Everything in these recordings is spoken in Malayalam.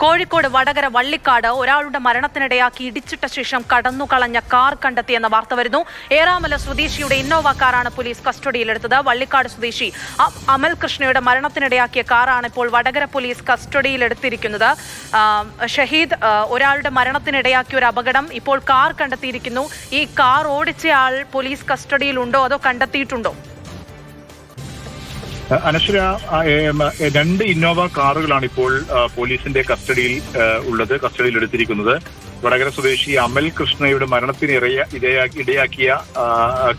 കോഴിക്കോട് വടകര വള്ളിക്കാട് ഒരാളുടെ മരണത്തിനിടയാക്കി ഇടിച്ചിട്ട ശേഷം കടന്നുകളഞ്ഞ കാർ കണ്ടെത്തിയെന്ന വാർത്ത വരുന്നു. ഏറാമല സ്വദേശിയുടെ ഇന്നോവ കാറാണ് പോലീസ് കസ്റ്റഡിയിലെടുത്തത്. വള്ളിക്കാട് സ്വദേശി അമൽ കൃഷ്ണയുടെ മരണത്തിനിടയാക്കിയ കാറാണ് ഇപ്പോൾ വടകര പോലീസ് കസ്റ്റഡിയിലെടുത്തിരിക്കുന്നത്. ഷഹീദ്, ഒരാളുടെ മരണത്തിനിടയാക്കിയ ഒരു അപകടം, ഇപ്പോൾ കാർ കണ്ടെത്തിയിരിക്കുന്നു. ഈ കാർ ഓടിച്ചയാൾ പോലീസ് കസ്റ്റഡിയിലുണ്ടോ അതോ കണ്ടെത്തിയിട്ടുണ്ടോ? അനശ്വര, 2 ഇന്നോവ കാറുകളാണ് ഇപ്പോൾ പോലീസിന്റെ കസ്റ്റഡിയിൽ എടുത്തിരിക്കുന്നത്. വടകര സ്വദേശി അമൽ കൃഷ്ണയുടെ മരണത്തിന് ഇടയാക്കിയ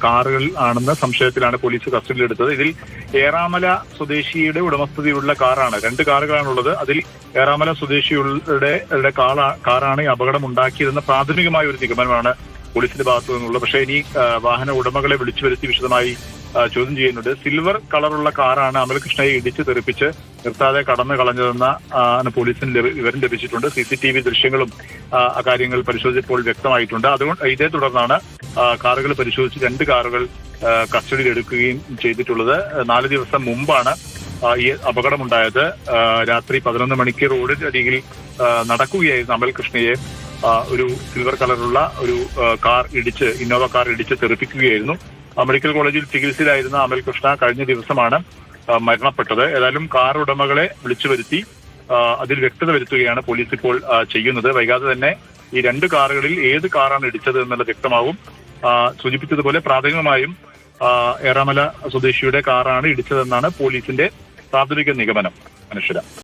കാറുകൾ ആണെന്ന സംശയത്തിലാണ് പോലീസ് കസ്റ്റഡിയിലെടുത്തത്. ഇതിൽ ഏറാമല സ്വദേശിയുടെ ഉടമസ്ഥതയിലുള്ള കാറാണ്. 2 കാറുകളാണുള്ളത്. അതിൽ ഏറാമല സ്വദേശിയുടെ കാറാണ് ഈ അപകടം ഉണ്ടാക്കിയതെന്ന പ്രാഥമികമായ ഒരു നിഗമനമാണ് പോലീസിന്റെ ഭാഗത്തു നിന്നുള്ളത്. പക്ഷേ ഇനി വാഹന ഉടമകളെ വിളിച്ചു വരുത്തി വിശദമായി ചോദ്യം ചെയ്യുന്നുണ്ട്. സിൽവർ കളറുള്ള കാറാണ് അമൽ കൃഷ്ണയെ ഇടിച്ച് തെറിപ്പിച്ച് നിർത്താതെ കടന്നു കളഞ്ഞതെന്ന പോലീസിന് വിവരം ലഭിച്ചിട്ടുണ്ട്. CCTV ദൃശ്യങ്ങളും കാര്യങ്ങൾ പരിശോധിച്ചപ്പോൾ വ്യക്തമായിട്ടുണ്ട്. ഇതേ തുടർന്നാണ് കാറുകൾ പരിശോധിച്ച് 2 കാറുകൾ കസ്റ്റഡിയിൽ എടുക്കുകയും ചെയ്തിട്ടുള്ളത്. 4 ദിവസം മുമ്പാണ് ഈ അപകടമുണ്ടായത്. രാത്രി 11 മണിക്ക് റോഡിനരികിൽ നടക്കുകയായിരുന്നു അമൽ കൃഷ്ണയെ ഒരു സിൽവർ കളറുള്ള ഒരു ഇന്നോവ കാർ ഇടിച്ച് തെറിപ്പിക്കുകയായിരുന്നു. മെഡിക്കൽ കോളേജിൽ ചികിത്സയിലായിരുന്ന അമൽ കൃഷ്ണ കഴിഞ്ഞ ദിവസമാണ് മരണപ്പെട്ടത്. ഏതായാലും കാർ ഉടമകളെ വിളിച്ചു വരുത്തി അതിൽ വ്യക്തത വരുത്തുകയാണ് പോലീസ് ഇപ്പോൾ ചെയ്യുന്നത്. വൈകാതെ തന്നെ ഈ 2 കാറുകളിൽ ഏത് കാറാണ് ഇടിച്ചത് എന്നുള്ളത് വ്യക്തമാവും. സൂചിപ്പിച്ചതുപോലെ പ്രാഥമികമായും ഏറാമല സ്വദേശിയുടെ കാറാണ് ഇടിച്ചതെന്നാണ് പോലീസിന്റെ പ്രാഥമിക നിഗമനം. അനശ്വര.